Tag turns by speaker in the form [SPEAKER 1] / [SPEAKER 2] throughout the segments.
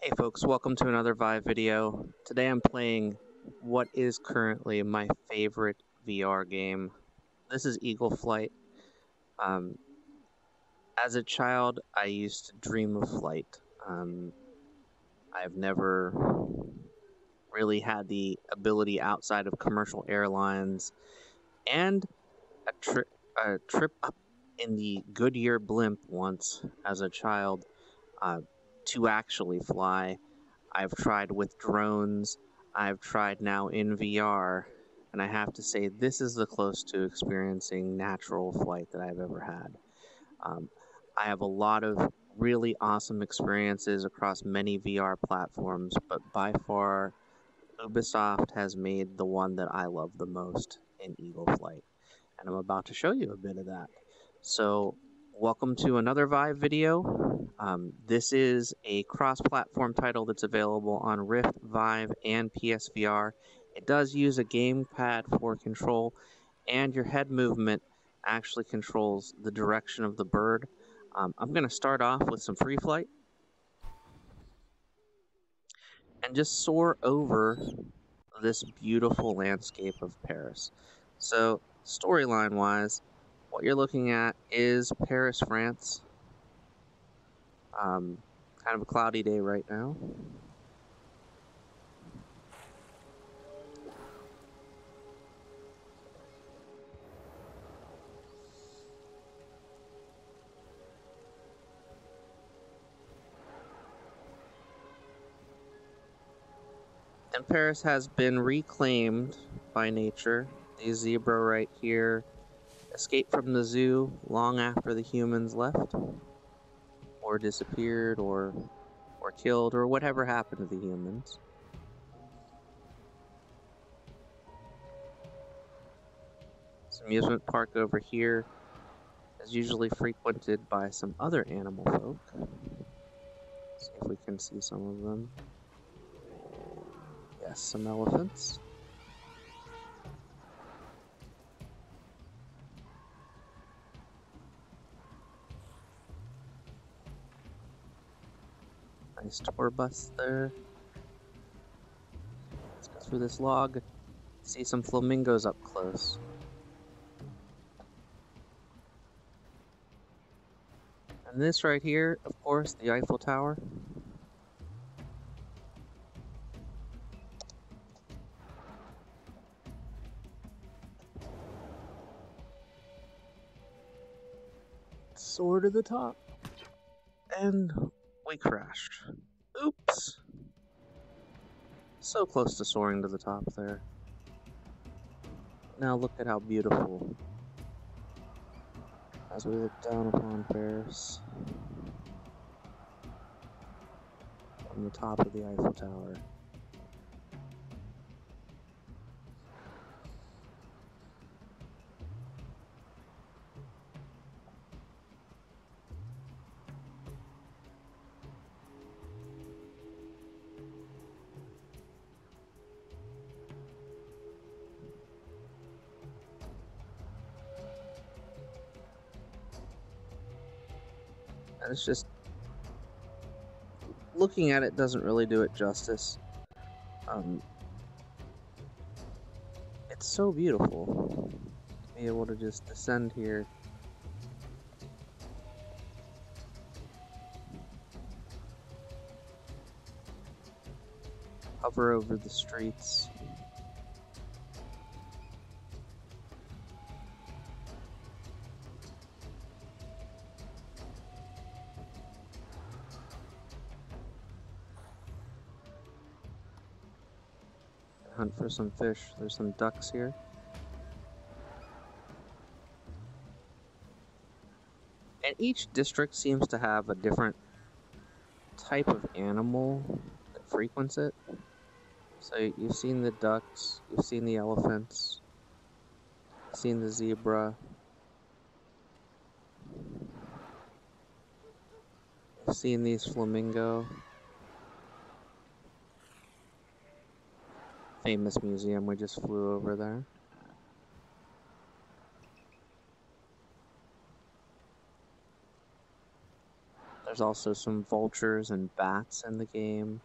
[SPEAKER 1] Hey folks, welcome to another Vive video. Today I'm playing what is currently my favorite VR game. This is Eagle Flight. Um, as a child, I used to dream of flight. Um, I've never really had the ability outside of commercial airlines and a trip up in the Goodyear blimp once as a child uh, to actually fly. I've tried with drones. I've tried now in VR, and I have to say this is the close to experiencing natural flight that I've ever had. Um, I have a lot of really awesome experiences across many VR platforms, but by far, Ubisoft has made the one that I love the most in Eagle Flight, and I'm about to show you a bit of that. So, welcome to another Vive video. This is a cross-platform title that's available on Rift, Vive, and PSVR. It does use a gamepad for control, and your head movement actually controls the direction of the bird. I'm going to start off with some free flight and just soar over this beautiful landscape of Paris. So, storyline wise, what you're looking at is Paris, France. Um, kind of a cloudy day right now. And Paris has been reclaimed by nature. The zebra right here escaped from the zoo long after the humans left, or disappeared, or killed, or whatever happened to the humans. This amusement park over here is usually frequented by some other animal folk. See if we can see some of them. Yes, some elephants. Nice tour bus there. Let's go through this log. See some flamingos up close. And this right here, of course, the Eiffel Tower. Soar to the top. And we crashed. Oops. So close to soaring to the top there. Now look at how beautiful. As we look down upon Paris. From the top of the Eiffel Tower. And it's just, looking at it doesn't really do it justice. It's so beautiful to be able to just descend here. Hover over the streets. Hunt for some fish. There's some ducks here. And each district seems to have a different type of animal that frequents it. So you've seen the ducks, you've seen the elephants, you've seen the zebra, you've seen these flamingo. Famous museum we just flew over there. There's There's also some vultures and bats in the game.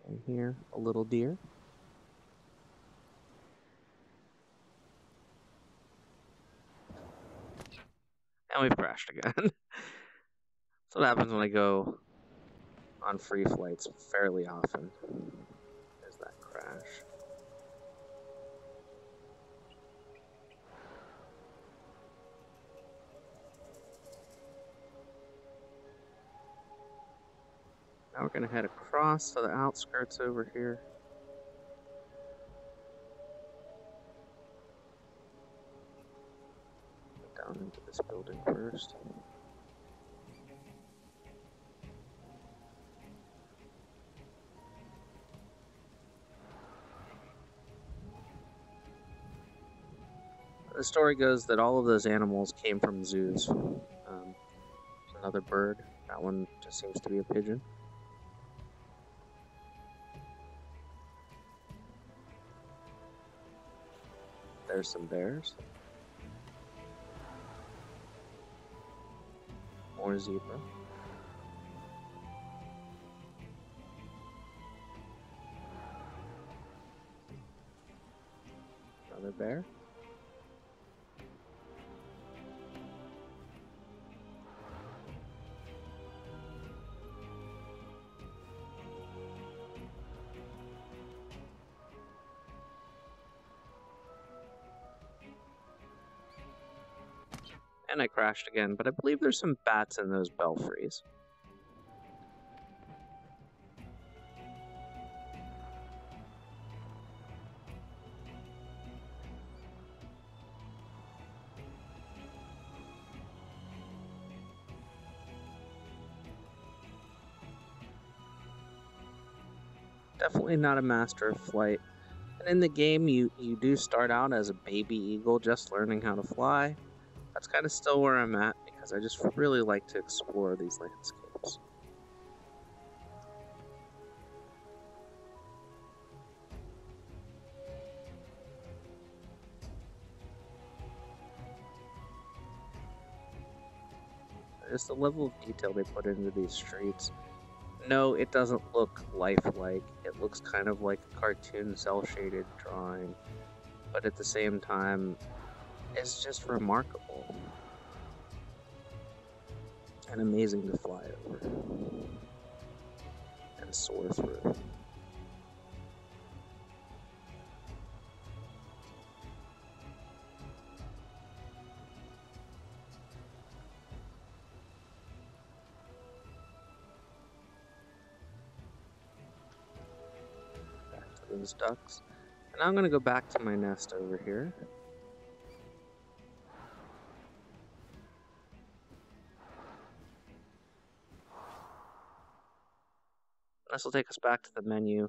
[SPEAKER 1] And here, a little deer. And we've crashed again. That's what happens when I go on free flights fairly often. There's that crash. Now we're going to head across to the outskirts over here. Down into this building first. The story goes that all of those animals came from zoos. Another bird. That one just seems to be a pigeon. There's some bears. More zebra. Another bear. And I crashed again, but I believe there's some bats in those belfries. Definitely not a master of flight. And in the game, you do start out as a baby eagle just learning how to fly. That's kind of still where I'm at because I just really like to explore these landscapes. Just the level of detail they put into these streets. No, it doesn't look lifelike. It looks kind of like a cartoon cel-shaded drawing. But at the same time, it's just remarkable. And amazing to fly over. And soar through. Those ducks. And I'm going to go back to my nest over here. This will take us back to the menu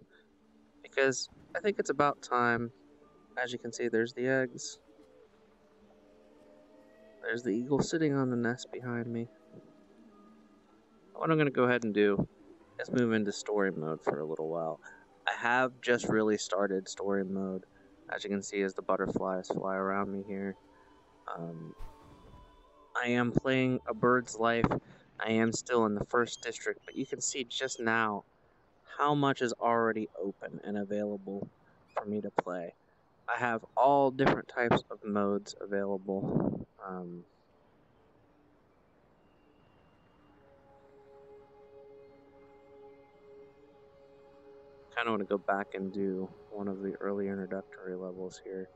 [SPEAKER 1] because I think it's about time. As you can see, there's the eggs. There's the eagle sitting on the nest behind me. What I'm going to go ahead and do is move into story mode for a little while. I have just really started story mode, as you can see as the butterflies fly around me here. I am playing A Bird's Life. I am still in the first district, but you can see just now how much is already open and available for me to play. I have all different types of modes available. Kind of want to go back and do one of the early introductory levels here.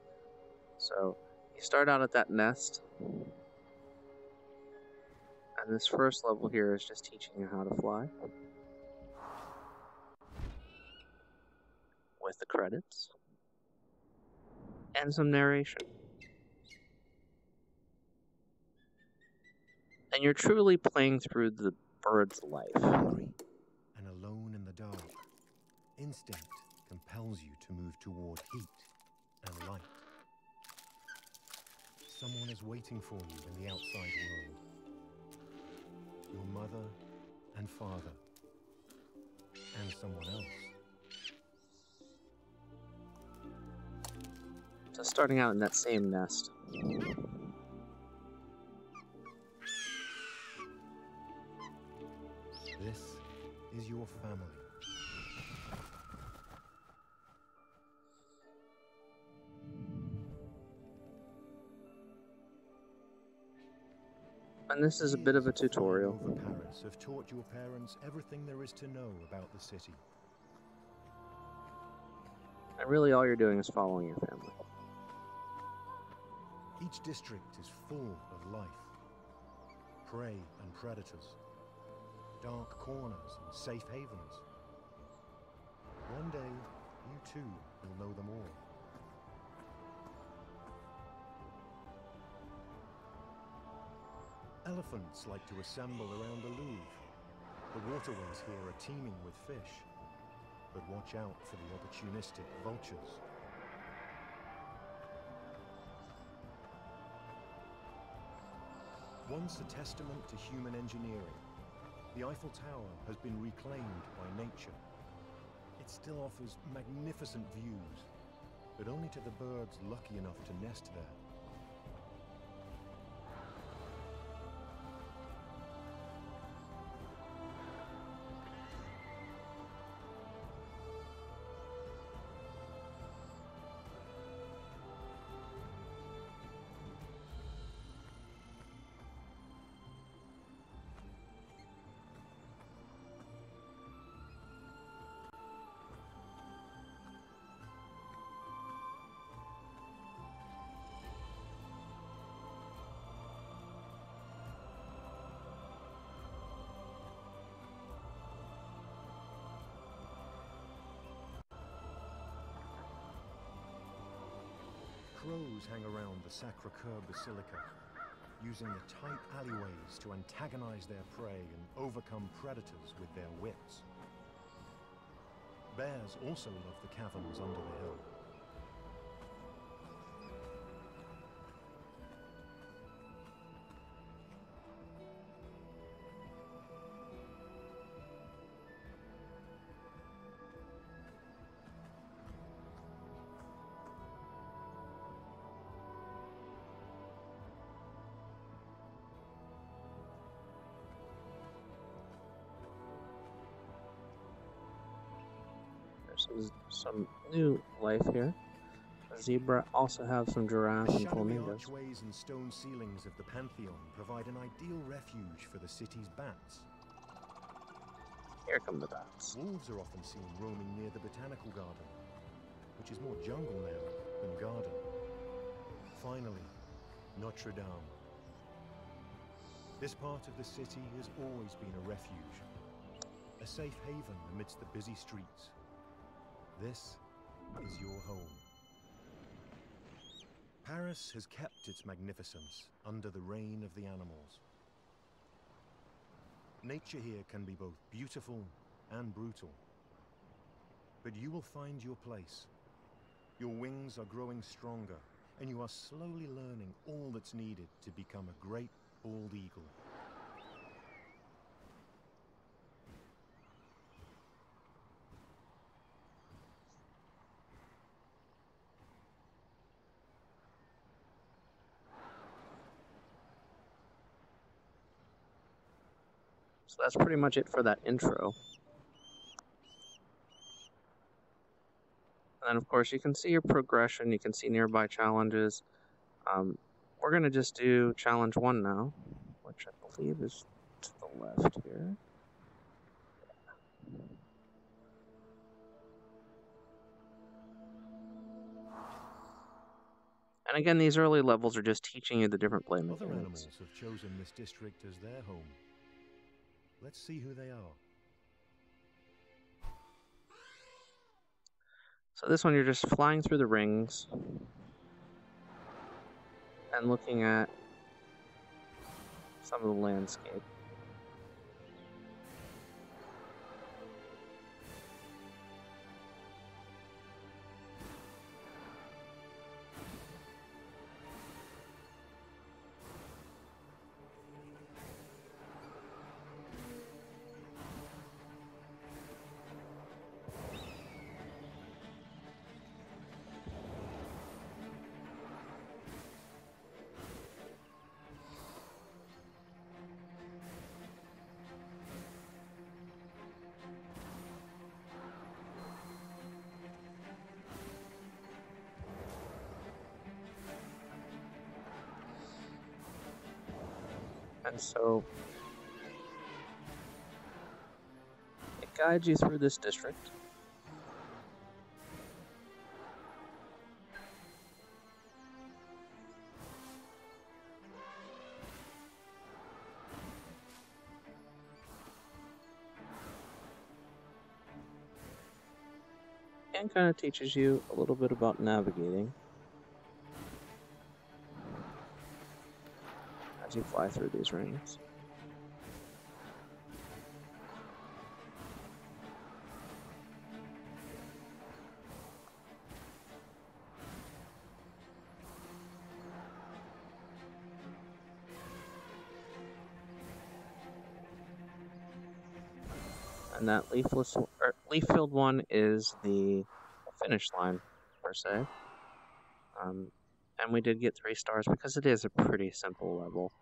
[SPEAKER 1] So you start out at that nest, and this first level here is just teaching you how to fly with the credits and some narration. And you're truly playing through the bird's life.
[SPEAKER 2] Hungry and alone in the dark, instinct compels you to move toward heat and light. Someone is waiting for you in the outside world. Your mother and father, and someone else.
[SPEAKER 1] So starting out in that same nest,
[SPEAKER 2] This is your family.
[SPEAKER 1] And this is a bit of a
[SPEAKER 2] Flying
[SPEAKER 1] tutorial.
[SPEAKER 2] over Paris have taught your parents everything there is to know about the city.
[SPEAKER 1] And really all you're doing is following your family.
[SPEAKER 2] Each district is full of life. Prey and predators. Dark corners and safe havens. One day, you too will know them all. Elephants like to assemble around the Louvre. The waterways here are teeming with fish. But watch out for the opportunistic vultures. Once a testament to human engineering, the Eiffel Tower has been reclaimed by nature. It still offers magnificent views, but only to the birds lucky enough to nest there. Crows hang around the Sacré-Cœur Basilica, using the tight alleyways to antagonize their prey and overcome predators with their wits. Bears also love the caverns under the hill.
[SPEAKER 1] There's some new life here. The zebra also have some giraffes and
[SPEAKER 2] The shadowy
[SPEAKER 1] flamingos.
[SPEAKER 2] archways and stone ceilings of the Pantheon provide an ideal refuge for the city's bats.
[SPEAKER 1] Here come the bats.
[SPEAKER 2] Wolves are often seen roaming near the Botanical Garden, which is more jungle now than garden. Finally, Notre Dame. This part of the city has always been a refuge, a safe haven amidst the busy streets. This is your home. Paris has kept its magnificence under the reign of the animals. Nature here can be both beautiful and brutal. But you will find your place. Your wings are growing stronger, and you are slowly learning all that's needed to become a great bald eagle.
[SPEAKER 1] So that's pretty much it for that intro. And then, of course, you can see your progression. You can see nearby challenges. We're going to just do challenge 1 now, which I believe is to the left here. And again, these early levels are just teaching you the different play mechanics.
[SPEAKER 2] Other animals have chosen this district as their home. Let's see who they are.
[SPEAKER 1] So this one, you're just flying through the rings and looking at some of the landscape. And so it guides you through this district. And kind of teaches you a little bit about navigating as you fly through these rings. And that leaf-filled one is the finish line, per se. And we did get 3 stars because it is a pretty simple level.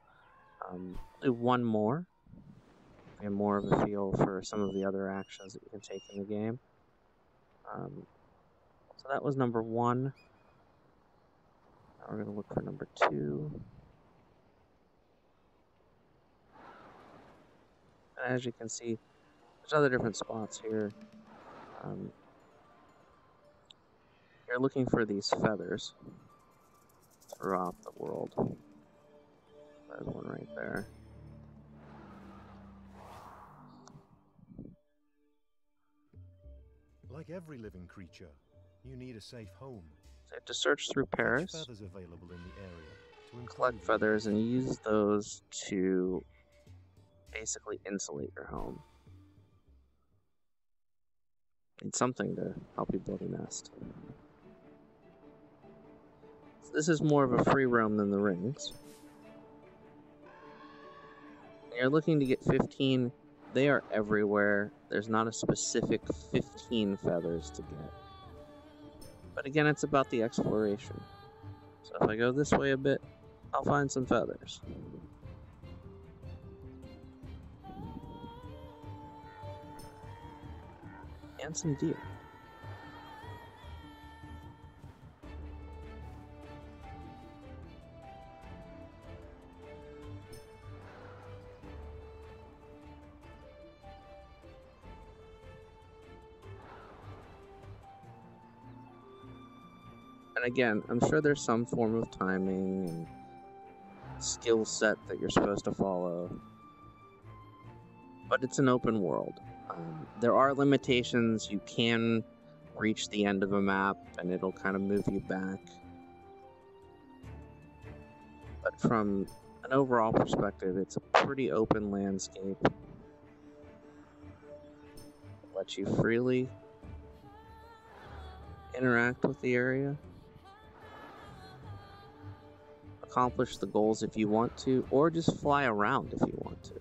[SPEAKER 1] Do one more. Get more of a feel for some of the other actions that you can take in the game. So that was number 1. Now we're going to look for number 2. And as you can see, there's other different spots here. You're looking for these feathers throughout the world. There's one right there.
[SPEAKER 2] Like every living creature, you need a safe home.
[SPEAKER 1] So you have to search through Paris,
[SPEAKER 2] Feathers available in the area to
[SPEAKER 1] collect feathers, and use those to basically insulate your home. Need something to help you build a nest. So this is more of a free roam than the rings. You're looking to get 15. They are everywhere. There's not a specific 15 feathers to get. But again, it's about the exploration. So if I go this way a bit, I'll find some feathers. And some deer. And again, I'm sure there's some form of timing and skill set that you're supposed to follow. But it's an open world. There are limitations. You can reach the end of a map and it'll kind of move you back. But from an overall perspective, it's a pretty open landscape. It lets you freely interact with the area, accomplish the goals if you want to, or just fly around if you want to.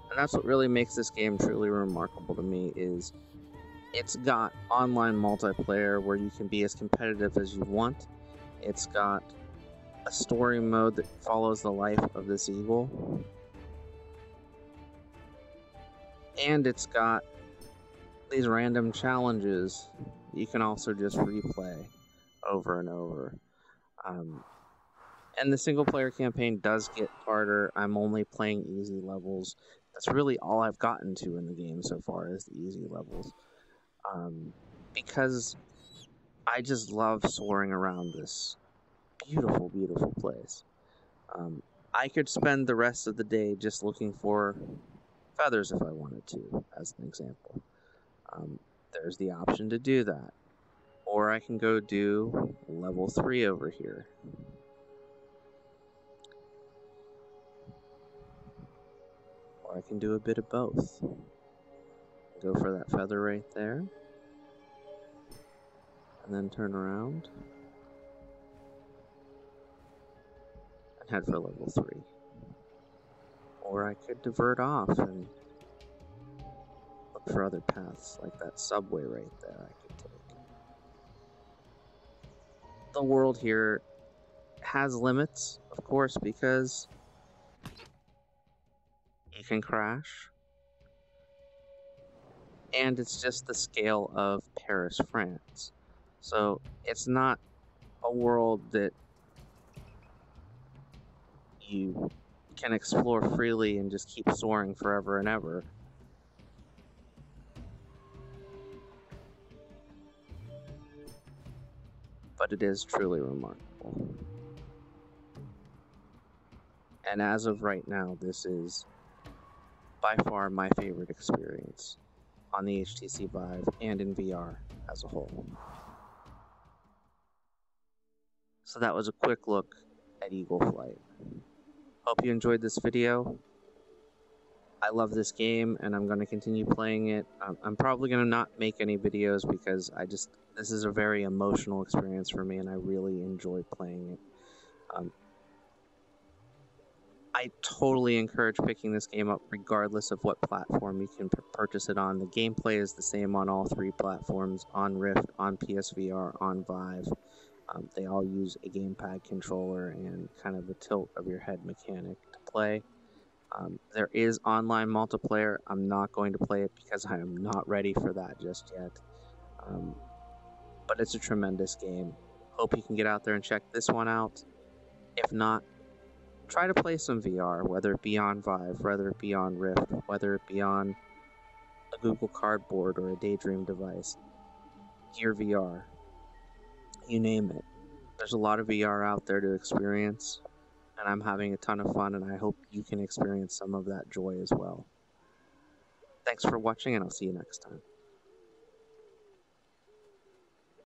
[SPEAKER 1] And that's what really makes this game truly remarkable to me, is it's got online multiplayer where you can be as competitive as you want. It's got a story mode that follows the life of this eagle. And it's got these random challenges you can also just replay over and over. And the single player campaign does get harder. I'm only playing easy levels. That's really all I've gotten to in the game so far, is the easy levels. Because I just love soaring around this beautiful, beautiful place. I could spend the rest of the day just looking for feathers if I wanted to, as an example. There's the option to do that. Or I can go do level 3 over here. Or I can do a bit of both. Go for that feather right there. And then turn around. And head for level 3. Or I could divert off and look for other paths, like that subway right there I could take. The world here has limits, of course, because you can crash. And it's just the scale of Paris, France. So it's not a world that you can explore freely and just keep soaring forever and ever. But it is truly remarkable. And as of right now, this is by far my favorite experience on the HTC Vive and in VR as a whole. So that was a quick look at Eagle Flight. Hope you enjoyed this video. I love this game and I'm going to continue playing it. I'm probably going to not make any videos because this is a very emotional experience for me and I really enjoy playing it. I totally encourage picking this game up regardless of what platform you can purchase it on. The gameplay is the same on all three platforms, on Rift, on PSVR, on Vive. They all use a gamepad controller and kind of the tilt of your head mechanic to play. There is online multiplayer. I'm not going to play it because I am not ready for that just yet. But it's a tremendous game. Hope you can get out there and check this one out. If not, try to play some VR, whether it be on Vive, whether it be on Rift, whether it be on a Google Cardboard or a Daydream device, Gear VR, you name it. There's a lot of VR out there to experience, and I'm having a ton of fun, and I hope you can experience some of that joy as well. Thanks for watching, and I'll see you next time.